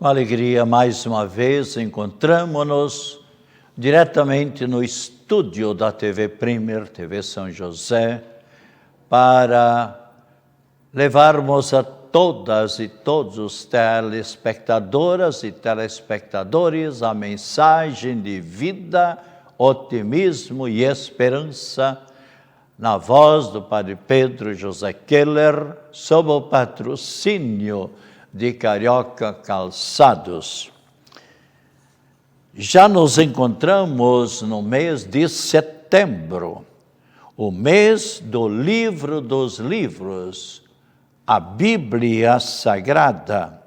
Com alegria, mais uma vez, encontramo-nos diretamente no estúdio da TV Premier, TV São José, para levarmos a todas e todos os telespectadoras e telespectadores a mensagem de vida, otimismo e esperança na voz do Padre Pedro José Keller, sob o patrocínio de Carioca Calçados. Já nos encontramos no mês de setembro, o mês do livro dos livros, a Bíblia Sagrada,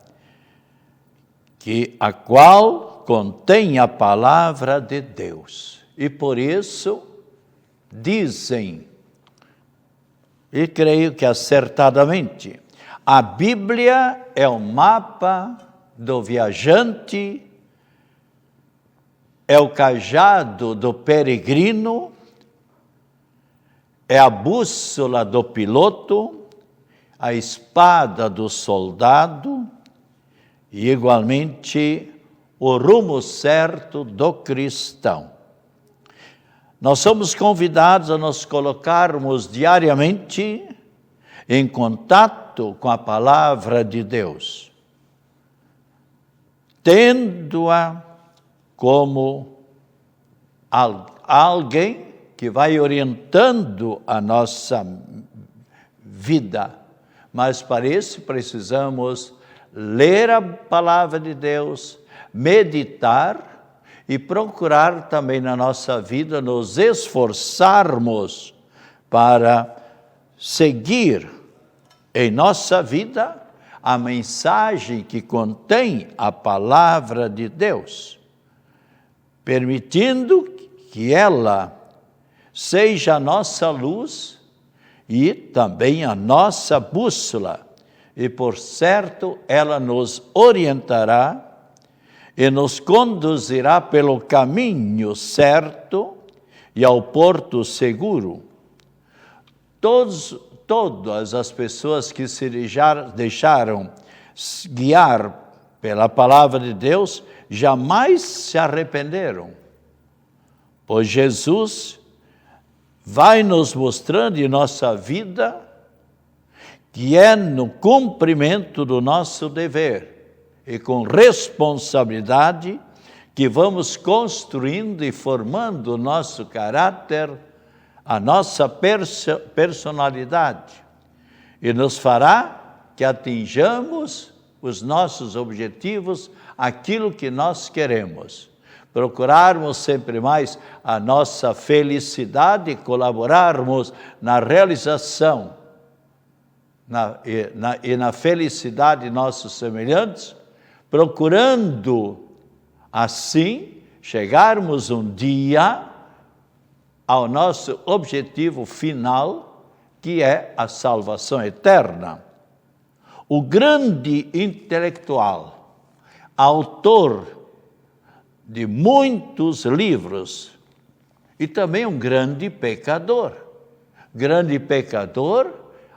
a qual contém a palavra de Deus. E por isso dizem, e creio que acertadamente, a Bíblia é o mapa do viajante, é o cajado do peregrino, é a bússola do piloto, a espada do soldado e, igualmente, o rumo certo do cristão. Nós somos convidados a nos colocarmos diariamente em contato com a palavra de Deus, tendo-a como alguém que vai orientando a nossa vida. Mas para isso precisamos ler a palavra de Deus, meditar e procurar também na nossa vida nos esforçarmos para seguir em nossa vida a mensagem que contém a palavra de Deus, permitindo que ela seja a nossa luz e também a nossa bússola. E, por certo, ela nos orientará e nos conduzirá pelo caminho certo e ao porto seguro. Todas as pessoas que se deixaram guiar pela palavra de Deus jamais se arrependeram, pois Jesus vai nos mostrando em nossa vida que é no cumprimento do nosso dever e com responsabilidade que vamos construindo e formando o nosso caráter, a nossa personalidade, e nos fará que atinjamos os nossos objetivos, aquilo que nós queremos. Procurarmos sempre mais a nossa felicidade e colaborarmos na realização e na felicidade de nossos semelhantes, procurando, assim, chegarmos um dia ao nosso objetivo final, que é a salvação eterna. O grande intelectual, autor de muitos livros, e também um grande pecador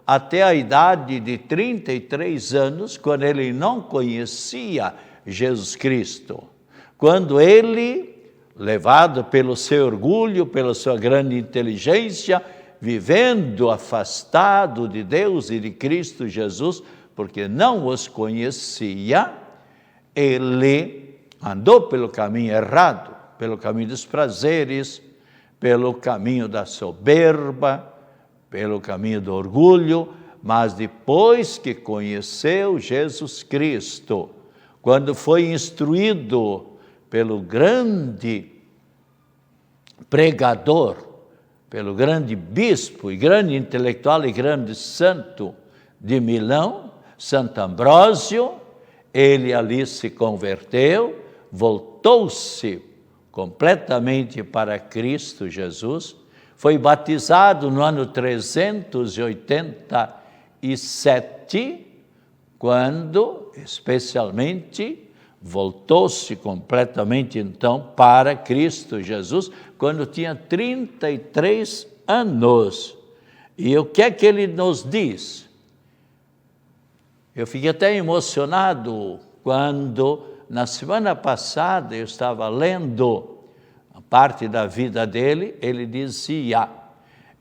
até a idade de 33 anos, quando ele não conhecia Jesus Cristo, quando ele, levado pelo seu orgulho, pela sua grande inteligência, vivendo afastado de Deus e de Cristo Jesus, porque não os conhecia, ele andou pelo caminho errado, pelo caminho dos prazeres, pelo caminho da soberba, pelo caminho do orgulho, mas depois que conheceu Jesus Cristo, quando foi instruído pelo grande pregador, pelo grande bispo e grande intelectual e grande santo de Milão, Santo Ambrósio, ele ali se converteu, voltou-se completamente para Cristo Jesus, foi batizado no ano 387, quando, especialmente, voltou-se completamente, então, para Cristo Jesus, quando tinha 33 anos. E o que é que ele nos diz? Eu fiquei até emocionado quando, na semana passada, eu estava lendo a parte da vida dele, ele dizia,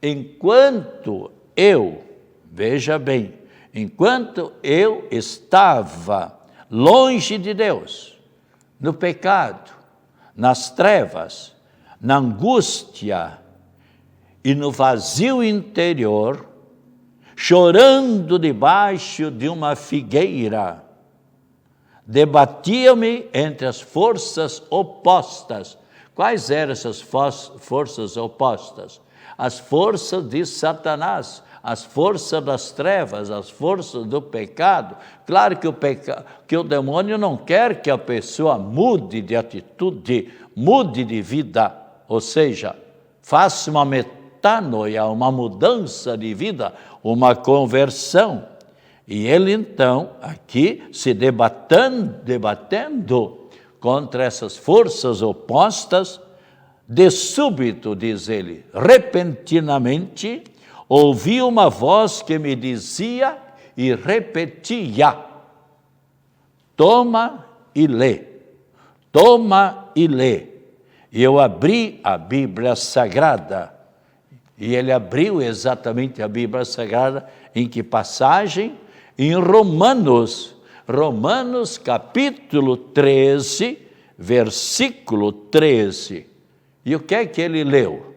enquanto eu, veja bem, enquanto eu estava longe de Deus, no pecado, nas trevas, na angústia e no vazio interior, chorando debaixo de uma figueira, debatia-me entre as forças opostas. Quais eram essas forças opostas? As forças de Satanás, as forças das trevas, as forças do pecado. Claro que o demônio não quer que a pessoa mude de atitude, mude de vida, ou seja, faça uma metanoia, uma mudança de vida, uma conversão. E ele então, aqui, se debatendo contra essas forças opostas, de súbito, diz ele, repentinamente, ouvi uma voz que me dizia e repetia, toma e lê, toma e lê. E eu abri a Bíblia Sagrada, e ele abriu exatamente a Bíblia Sagrada, em que passagem? Em Romanos capítulo 13, versículo 13. E o que é que ele leu?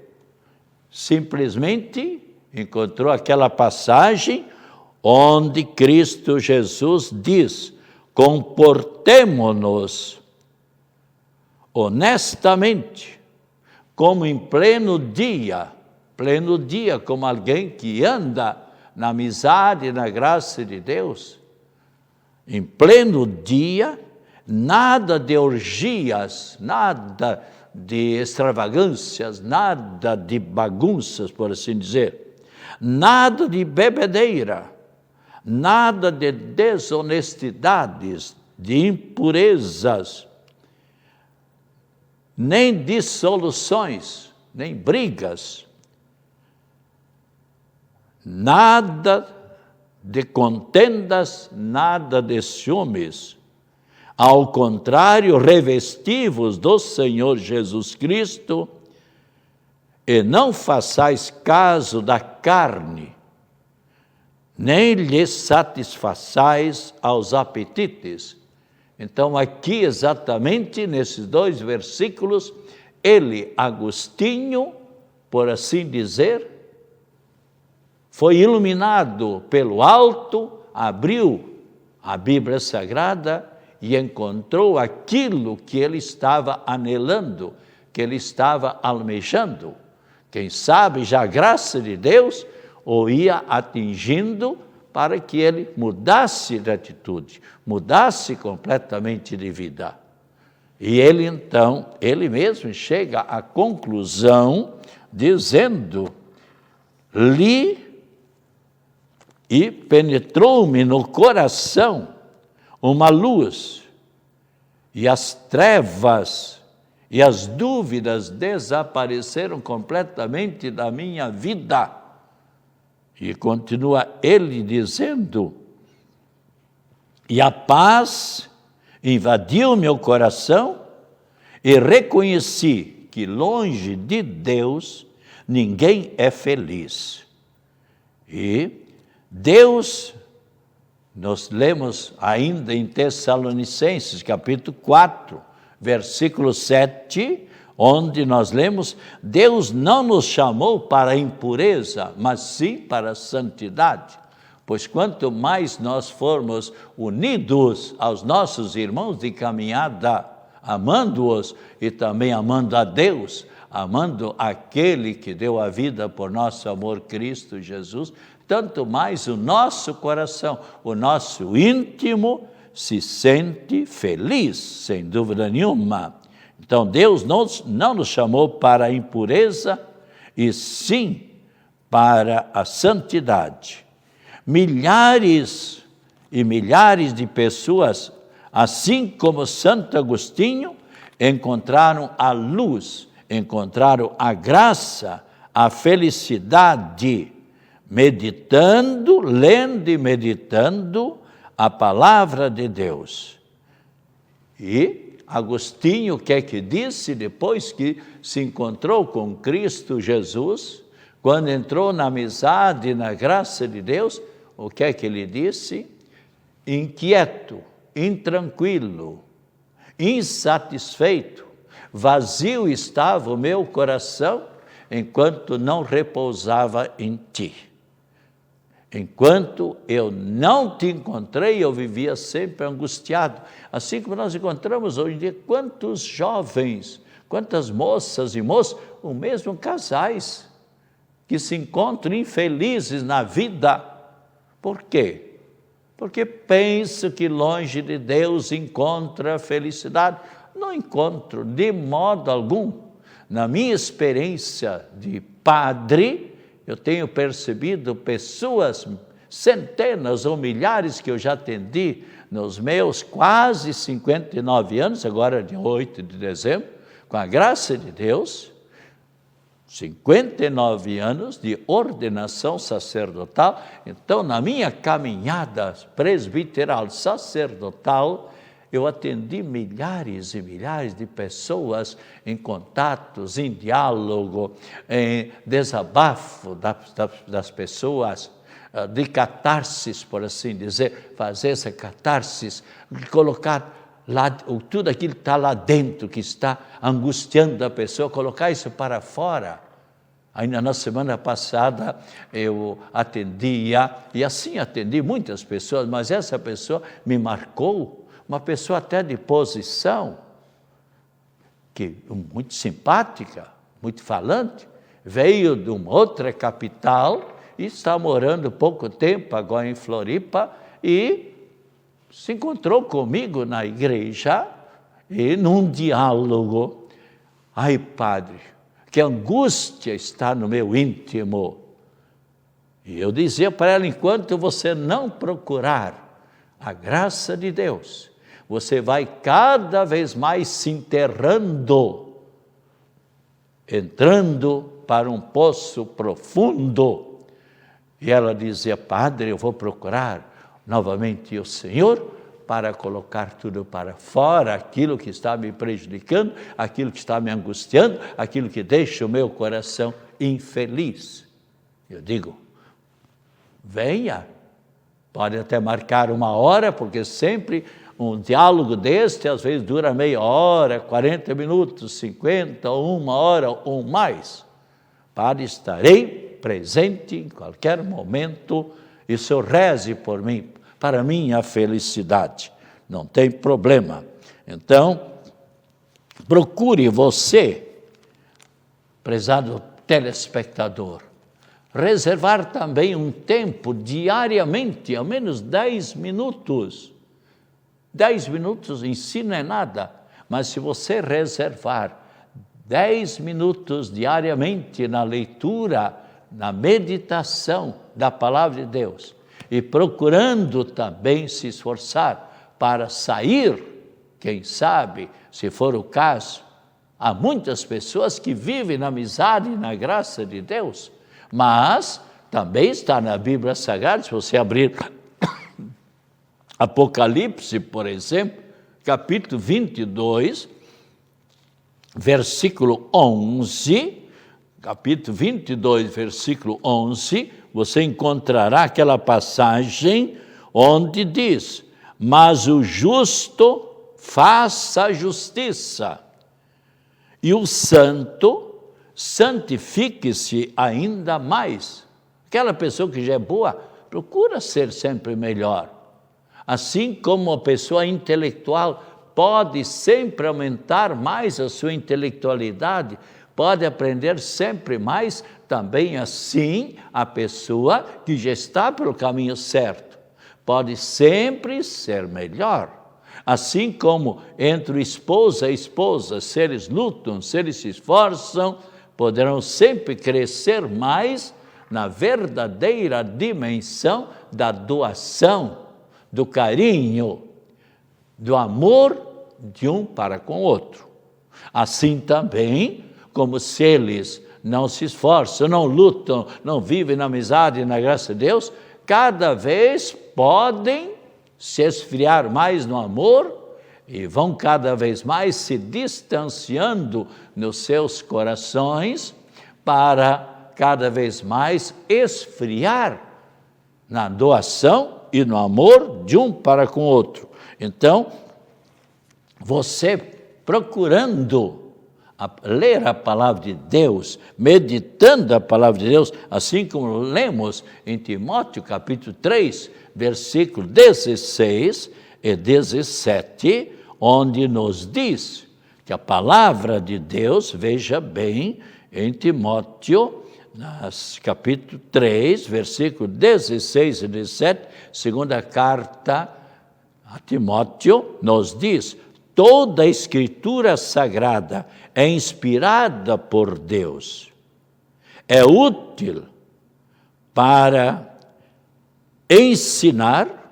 Simplesmente encontrou aquela passagem onde Cristo Jesus diz, comportemo-nos honestamente, como em pleno dia, como alguém que anda na amizade e na graça de Deus, em pleno dia, nada de orgias, nada de extravagâncias, nada de bagunças, por assim dizer, nada de bebedeira, nada de desonestidades, de impurezas, nem dissoluções, nem brigas, nada de contendas, nada de ciúmes. Ao contrário, revesti-vos do Senhor Jesus Cristo e não façais caso da carne, nem lhe satisfaçais aos apetites. Então, aqui exatamente nesses 2 versículos, ele, Agostinho, por assim dizer, foi iluminado pelo alto, abriu a Bíblia Sagrada e encontrou aquilo que ele estava anelando, que ele estava almejando. Quem sabe já a graça de Deus o ia atingindo para que ele mudasse de atitude, mudasse completamente de vida. E ele então, ele mesmo chega à conclusão dizendo, li e penetrou-me no coração uma luz, e as trevas e as dúvidas desapareceram completamente da minha vida. E continua ele dizendo, e a paz invadiu meu coração e reconheci que longe de Deus ninguém é feliz. E Deus, nós lemos ainda em Tessalonicenses, capítulo 4, versículo 7, onde nós lemos, Deus não nos chamou para a impureza, mas sim para a santidade. Pois quanto mais nós formos unidos aos nossos irmãos de caminhada, amando-os e também amando a Deus, amando aquele que deu a vida por nosso amor, Cristo Jesus, tanto mais o nosso coração, o nosso íntimo se sente feliz, sem dúvida nenhuma. Então Deus não nos chamou para a impureza, e sim para a santidade. Milhares e milhares de pessoas, assim como Santo Agostinho, encontraram a luz, encontraram a graça, a felicidade, meditando, lendo e meditando a palavra de Deus. E Agostinho, o que é que disse depois que se encontrou com Cristo Jesus? Quando entrou na amizade, na graça de Deus, o que é que ele disse? Inquieto, intranquilo, insatisfeito, vazio estava o meu coração, enquanto não repousava em ti. Enquanto eu não te encontrei, eu vivia sempre angustiado. Assim como nós encontramos hoje em dia, quantos jovens, quantas moças e moços, ou mesmo casais, que se encontram infelizes na vida. Por quê? Porque penso que longe de Deus encontra felicidade. Não encontro de modo algum. Na minha experiência de padre, eu tenho percebido pessoas, centenas ou milhares que eu já atendi nos meus quase 59 anos, agora de 8 de dezembro, com a graça de Deus, 59 anos de ordenação sacerdotal. Então, na minha caminhada presbiteral sacerdotal, eu atendi milhares e milhares de pessoas em contatos, em diálogo, em desabafo das pessoas, de catarses, por assim dizer, fazer essa catarsis, colocar lá, tudo aquilo que está lá dentro, que está angustiando a pessoa, colocar isso para fora. Ainda na semana passada eu atendia, e assim atendi muitas pessoas, mas essa pessoa me marcou, uma pessoa até de posição, que muito simpática, muito falante, veio de uma outra capital e está morando pouco tempo agora em Floripa e se encontrou comigo na igreja e num diálogo. Ai, padre, que angústia está no meu íntimo. E eu dizia para ela, enquanto você não procurar a graça de Deus, você vai cada vez mais se enterrando, entrando para um poço profundo. E ela dizia, padre, eu vou procurar novamente o Senhor para colocar tudo para fora, aquilo que está me prejudicando, aquilo que está me angustiando, aquilo que deixa o meu coração infeliz. Eu digo, venha, pode até marcar uma hora, porque sempre um diálogo deste, às vezes dura meia hora, 40 minutos, 50, ou uma hora ou mais. Padre, estarei presente em qualquer momento, e o Senhor reze por mim, para minha felicidade. Não tem problema. Então, procure você, prezado telespectador, reservar também um tempo diariamente, ao menos 10 minutos. 10 minutos em si não é nada, mas se você reservar 10 minutos diariamente na leitura, na meditação da palavra de Deus, e procurando também se esforçar para sair, quem sabe, se for o caso, há muitas pessoas que vivem na amizade e na graça de Deus, mas também está na Bíblia Sagrada, se você abrir Apocalipse, por exemplo, capítulo 22, versículo 11, capítulo 22, versículo 11, você encontrará aquela passagem onde diz, mas o justo faça justiça, e o santo santifique-se ainda mais. Aquela pessoa que já é boa, procura ser sempre melhor. Assim como a pessoa intelectual pode sempre aumentar mais a sua intelectualidade, pode aprender sempre mais, também assim a pessoa que já está pelo caminho certo, pode sempre ser melhor. Assim como entre o esposo e esposa, se eles lutam, se eles se esforçam, poderão sempre crescer mais na verdadeira dimensão da doação, do carinho, do amor de um para com o outro. Assim também, como se eles não se esforçam, não lutam, não vivem na amizade e na graça de Deus, cada vez podem se esfriar mais no amor e vão cada vez mais se distanciando nos seus corações para cada vez mais esfriar na doação e no amor de um para com o outro. Então, você procurando ler a palavra de Deus, meditando a palavra de Deus, assim como lemos em Timóteo capítulo 3, versículo 16 e 17, onde nos diz que a palavra de Deus, veja bem, em Timóteo, capítulo 3, versículo 16 e 17, segunda carta a Timóteo, nos diz: toda a Escritura Sagrada é inspirada por Deus, é útil para ensinar,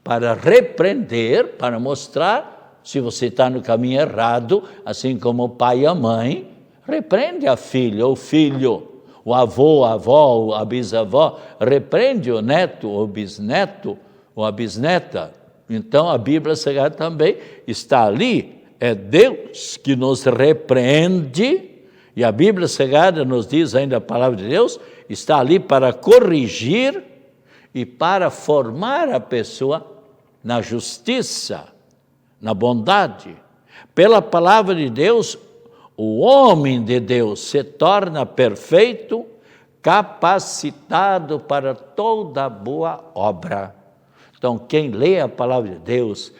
para repreender, para mostrar se você está no caminho errado, assim como o pai e a mãe repreende a filha ou filho, o avô, a avó, a bisavó, repreende o neto, o bisneto, ou a bisneta. Então a Bíblia Sagrada também está ali, é Deus que nos repreende, e a Bíblia Sagrada nos diz ainda a palavra de Deus, está ali para corrigir e para formar a pessoa na justiça, na bondade. Pela palavra de Deus, o homem de Deus se torna perfeito, capacitado para toda boa obra. Então, quem lê a palavra de Deus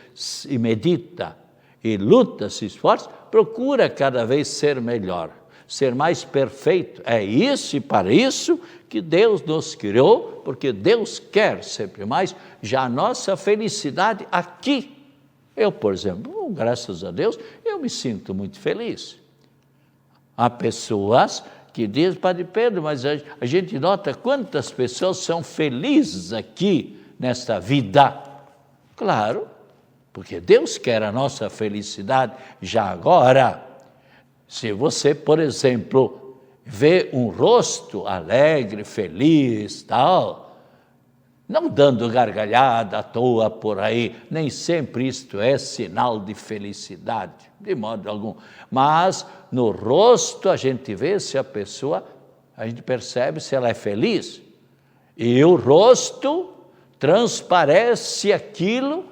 e medita e luta, se esforça, procura cada vez ser melhor, ser mais perfeito. É isso e para isso que Deus nos criou, porque Deus quer sempre mais, já a nossa felicidade aqui. Eu, por exemplo, graças a Deus, eu me sinto muito feliz. Há pessoas que dizem: Padre Pedro, mas a gente nota quantas pessoas são felizes aqui nesta vida. Claro, porque Deus quer a nossa felicidade já agora. Se você, por exemplo, vê um rosto alegre, feliz, tal, não dando gargalhada à toa por aí, nem sempre isto é sinal de felicidade, de modo algum. Mas no rosto a gente vê se a pessoa, a gente percebe se ela é feliz. E o rosto transparece aquilo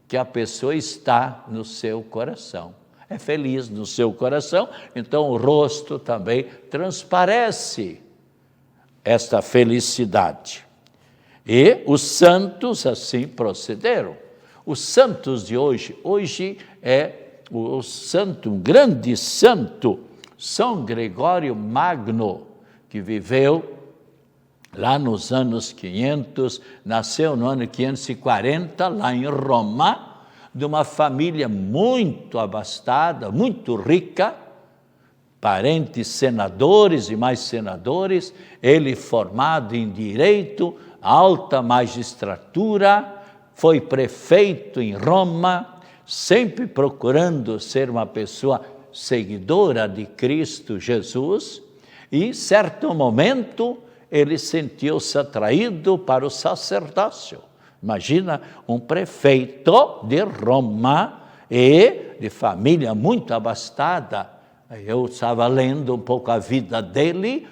que a pessoa está no seu coração. É feliz no seu coração, então o rosto também transparece esta felicidade. E os santos assim procederam. Os santos de hoje é o santo, um grande santo, São Gregório Magno, que viveu lá nos anos 500, nasceu no ano 540, lá em Roma, de uma família muito abastada, muito rica, parentes senadores e mais senadores, ele formado em direito, alta magistratura, foi prefeito em Roma, sempre procurando ser uma pessoa seguidora de Cristo Jesus, e certo momento ele sentiu-se atraído para o sacerdócio. Imagina um prefeito de Roma e de família muito abastada. Eu estava lendo um pouco a vida dele,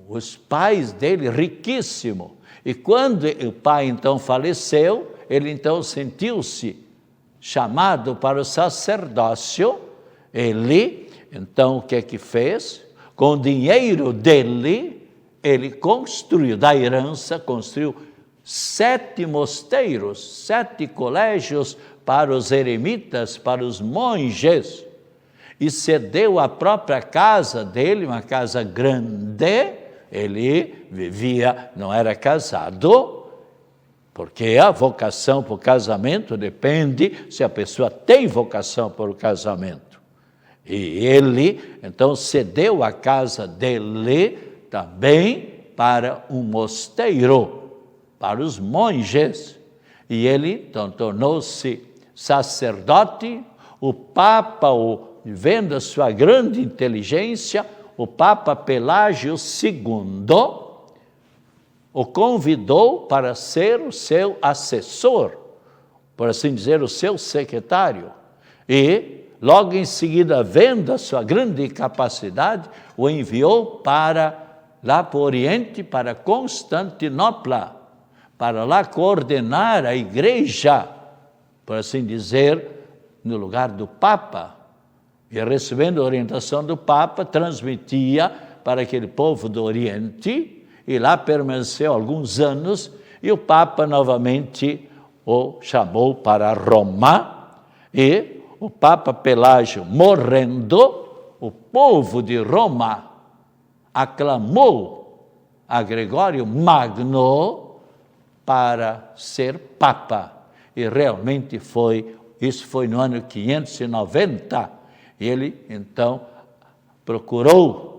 os pais dele riquíssimos. E quando o pai então faleceu, ele então sentiu-se chamado para o sacerdócio. Ele, então, o que é que fez? Com o dinheiro dele, ele construiu, da herança, construiu 7 mosteiros, 7 colégios para os eremitas, para os monges, e cedeu a própria casa dele, uma casa grande. Ele vivia, não era casado, porque a vocação para o casamento depende se a pessoa tem vocação para o casamento. E ele, então, cedeu a casa dele também para um mosteiro, para os monges. E ele, então, tornou-se sacerdote. O Papa, vendo a sua grande inteligência, o Papa Pelágio II o convidou para ser o seu assessor, por assim dizer, o seu secretário. E, logo em seguida, vendo a sua grande capacidade, o enviou lá para o Oriente, para Constantinopla, para lá coordenar a igreja, por assim dizer, no lugar do Papa. E recebendo a orientação do Papa, transmitia para aquele povo do Oriente, e lá permaneceu alguns anos, e o Papa novamente o chamou para Roma, e o Papa Pelágio morrendo, o povo de Roma aclamou a Gregório Magno para ser Papa. E realmente isso foi no ano 590, e ele então procurou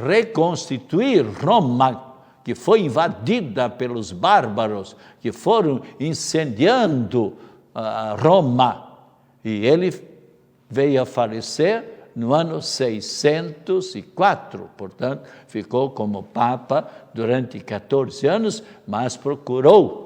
reconstituir Roma, que foi invadida pelos bárbaros, que foram incendiando Roma. E ele veio a falecer no ano 604, portanto, ficou como Papa durante 14 anos, mas procurou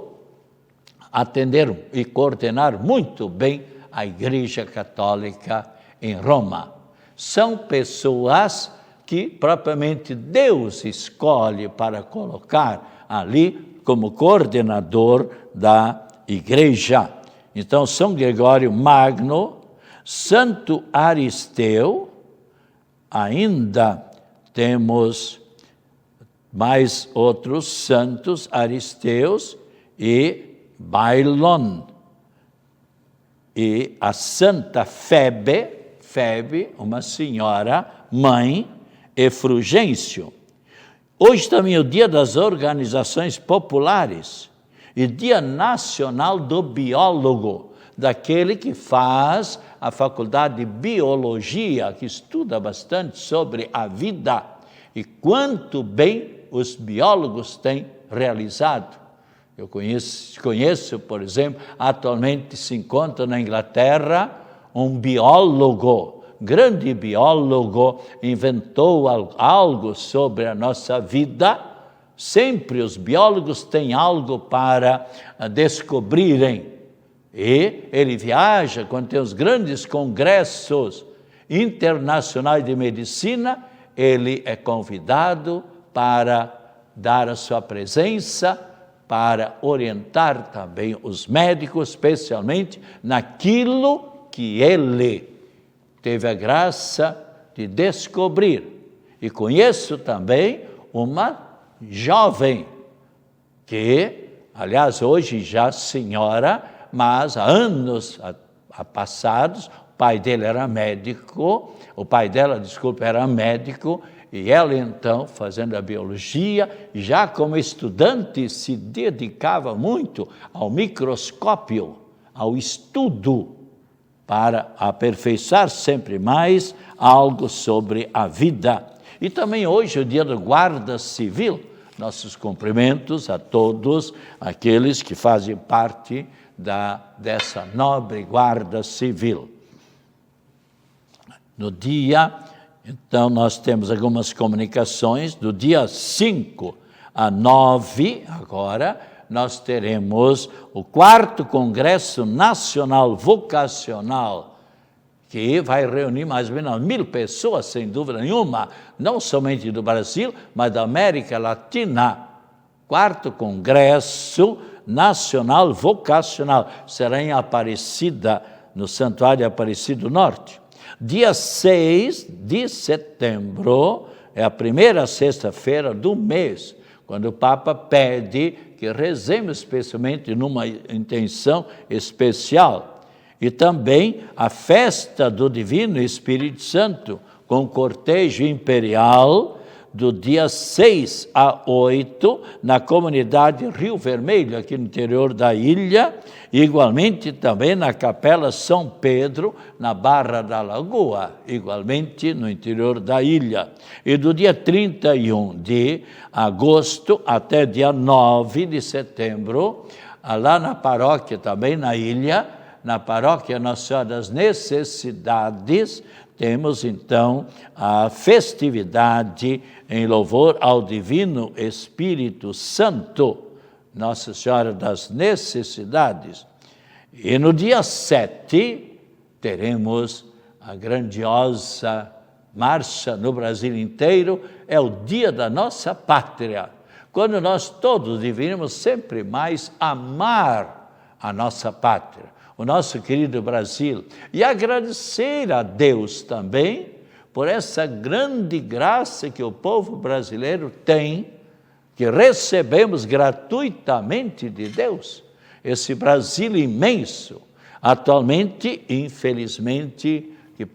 atender e coordenar muito bem a Igreja Católica em Roma. São pessoas que propriamente Deus escolhe para colocar ali como coordenador da igreja. Então, São Gregório Magno, Santo Aristeu, ainda temos mais outros santos, Aristeus e Bailon, e a Santa Febe, uma senhora, mãe, Efrugêncio. Hoje também é o dia das organizações populares e dia nacional do biólogo, daquele que faz a faculdade de biologia, que estuda bastante sobre a vida e quanto bem os biólogos têm realizado. Eu conheço, por exemplo, atualmente se encontra na Inglaterra um biólogo, grande biólogo, inventou algo sobre a nossa vida. Sempre os biólogos têm algo para descobrirem. E ele viaja, quando tem os grandes congressos internacionais de medicina, ele é convidado para dar a sua presença, para orientar também os médicos, especialmente naquilo que ele teve a graça de descobrir. E conheço também uma jovem que, aliás, hoje já senhora, mas há anos passados, o pai dela era médico, e ela então, fazendo a biologia, já como estudante, se dedicava muito ao microscópio, ao estudo, para aperfeiçoar sempre mais algo sobre a vida. E também hoje é o dia do Guarda Civil. Nossos cumprimentos a todos aqueles que fazem parte dessa nobre Guarda Civil. No dia, então, nós temos algumas comunicações. Do dia 5 a 9, agora, nós teremos o 4º Congresso Nacional Vocacional, que vai reunir mais ou menos 1.000 pessoas, sem dúvida nenhuma, não somente do Brasil, mas da América Latina. 4º Congresso Nacional Vocacional, será em Aparecida, no Santuário Aparecido do Norte. Dia 6 de setembro, é a primeira sexta-feira do mês, quando o Papa pede que rezemos especialmente numa intenção especial. E também a festa do Divino Espírito Santo, com cortejo imperial, do dia 6 a 8, na comunidade Rio Vermelho, aqui no interior da ilha, e igualmente também na Capela São Pedro, na Barra da Lagoa, igualmente no interior da ilha. E do dia 31 de agosto até dia 9 de setembro, lá na paróquia também na ilha, na paróquia Nossa Senhora das Necessidades, temos então a festividade em louvor ao Divino Espírito Santo, Nossa Senhora das Necessidades. E no dia 7, teremos a grandiosa marcha no Brasil inteiro, é o dia da nossa pátria, quando nós todos deveríamos sempre mais amar a nossa pátria, o nosso querido Brasil, e agradecer a Deus também por essa grande graça que o povo brasileiro tem, que recebemos gratuitamente de Deus, esse Brasil imenso, atualmente, infelizmente, que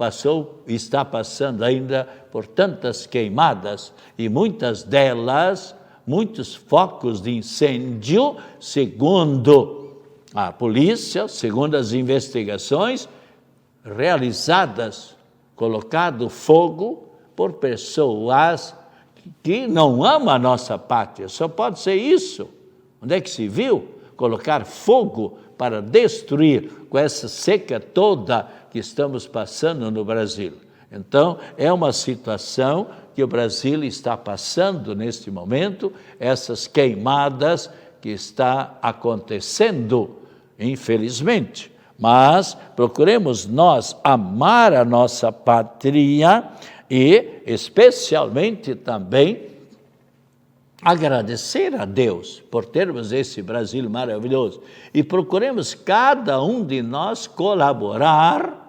está passando ainda por tantas queimadas, e muitas delas, muitos focos de incêndio, segundo a polícia, segundo as investigações realizadas, colocado fogo por pessoas que não amam a nossa pátria. Só pode ser isso. Onde é que se viu? Colocar fogo para destruir com essa seca toda que estamos passando no Brasil. Então, é uma situação que o Brasil está passando neste momento, essas queimadas que está acontecendo, infelizmente. Mas procuremos nós amar a nossa pátria e, especialmente também, agradecer a Deus por termos esse Brasil maravilhoso. E procuremos cada um de nós colaborar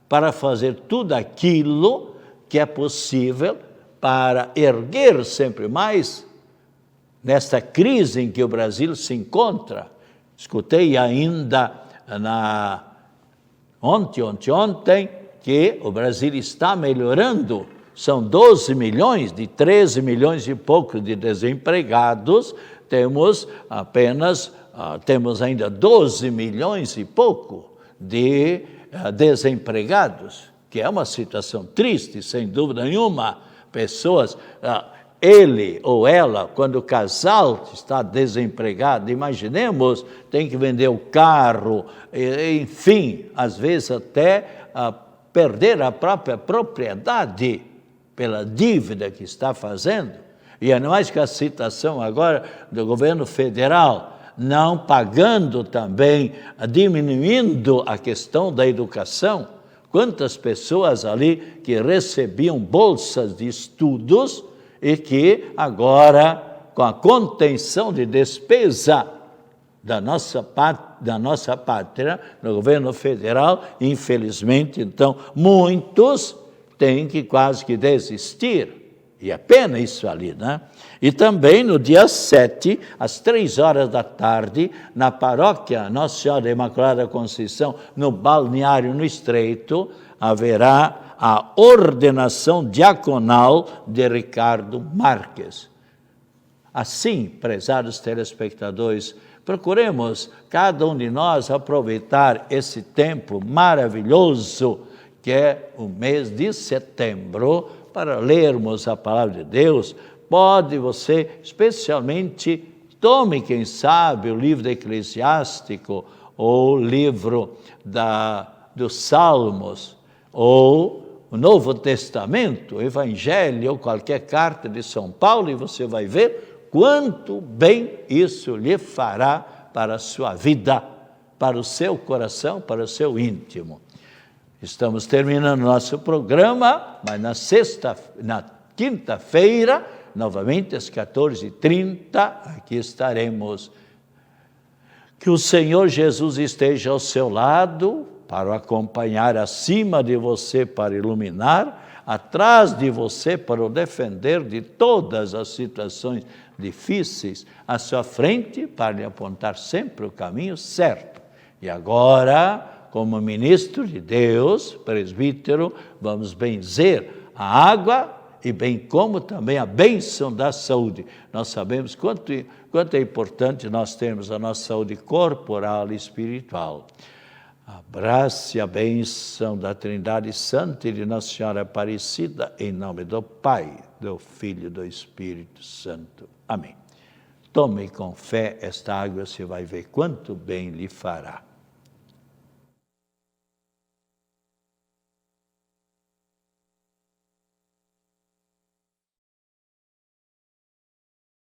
para fazer tudo aquilo que é possível para erguer sempre mais nesta crise em que o Brasil se encontra. Escutei ainda ontem, que o Brasil está melhorando. São 12 milhões, de 13 milhões e pouco de desempregados, temos ainda 12 milhões e pouco de desempregados, que é uma situação triste, sem dúvida nenhuma. Pessoas, ele ou ela, quando o casal está desempregado, imaginemos, tem que vender o carro, enfim, às vezes até perder a própria propriedade pela dívida que está fazendo. E é mais que a situação agora do governo federal, não pagando também, diminuindo a questão da educação. Quantas pessoas ali que recebiam bolsas de estudos e que agora, com a contenção de despesa da nossa pátria, no governo federal, infelizmente, então, muitos têm que quase que desistir. E é pena isso ali, né? E também no dia 7, às 15h, na paróquia Nossa Senhora da Imaculada Conceição, no Balneário, no Estreito, haverá a ordenação diaconal de Ricardo Marques. Assim, prezados telespectadores, procuremos, cada um de nós, aproveitar esse tempo maravilhoso que é o mês de setembro, para lermos a palavra de Deus. Pode você, especialmente, tome, quem sabe, o livro do Eclesiástico, ou o livro dos Salmos, ou o Novo Testamento, o Evangelho, ou qualquer carta de São Paulo, e você vai ver quanto bem isso lhe fará para a sua vida, para o seu coração, para o seu íntimo. Estamos terminando nosso programa, mas na quinta-feira, novamente às 14h30, aqui estaremos. Que o Senhor Jesus esteja ao seu lado, para o acompanhar, acima de você para iluminar, atrás de você para o defender de todas as situações difíceis, à sua frente para lhe apontar sempre o caminho certo. E agora, como ministro de Deus, presbítero, vamos benzer a água e bem como também a bênção da saúde. Nós sabemos quanto é importante nós termos a nossa saúde corporal e espiritual. Abrace a bênção da Trindade Santa e de Nossa Senhora Aparecida, em nome do Pai, do Filho e do Espírito Santo. Amém. Tome com fé esta água, você vai ver quanto bem lhe fará.